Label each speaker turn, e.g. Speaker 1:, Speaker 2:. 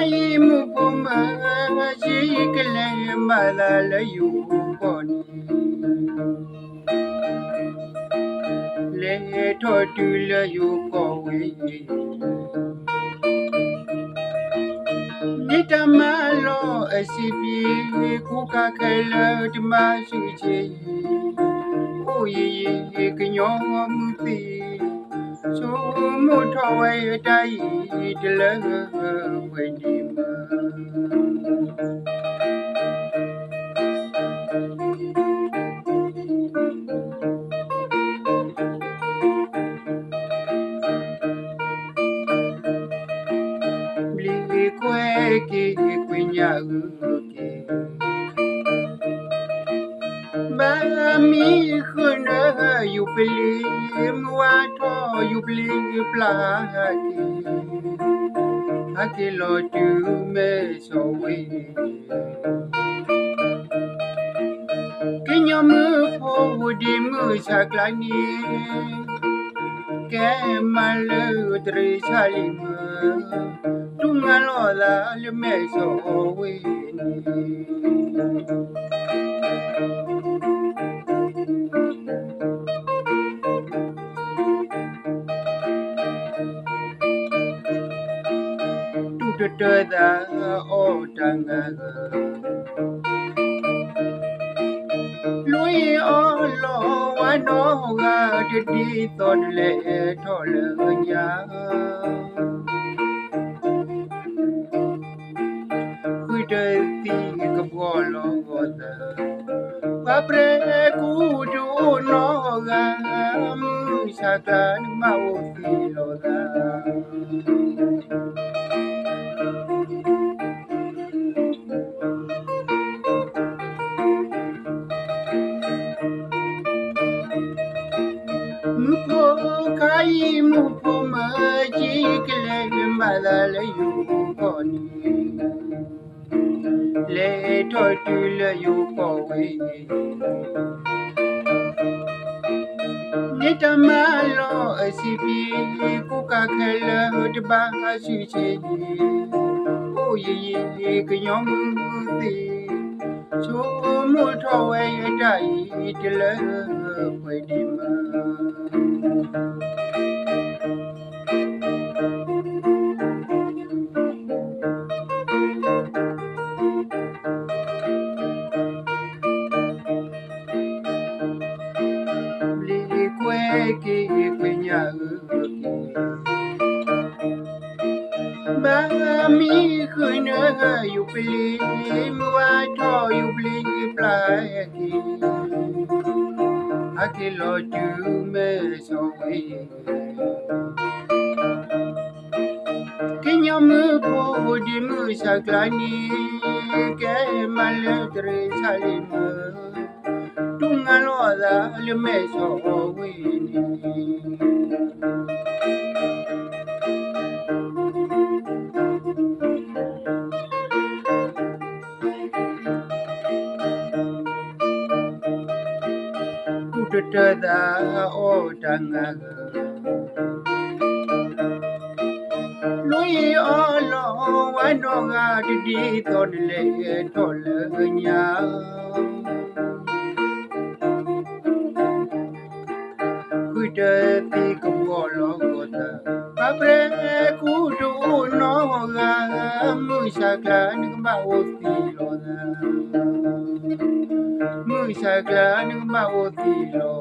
Speaker 1: kai mu poma ji kle malal yu poni le to tu le yu ko we ni tamalo asibi ku ka kala dma su ji o ye knyo mu ti so mu tho we dai de le we ni ma bli kwe ki kwinya ke ba mi khuna yu pli mwa tho yu pli pla ki akilo tu me so we kinyo mu po di mu saklani ke malu tri salima tungalo la le me so we da o tanga lui o lo wa no ga di ton le thol nya kui de ti ka bo lo da pa pre ku du no ga sa ta ma o ti lo da mupo kai mupo ma ji kle malal yu poni le to tu le yu po we ni tamalo asibi ku ka khala de ba su che o ye knyom ti so mu tho we dai de le we di ma ki kwinya ba mi khuna yu pli mwa tho yu pli pla ki akilo tu me so we kinyo mu po di mu saklani ke mal tre salima tungalo la le me so we da o tanga lui o lo wa no ga di ton le thol nya kui de ti ko lo da pa pre ku du no ga mu sa ka ni ma o ti lo da mu sa ka ni ma o ti lo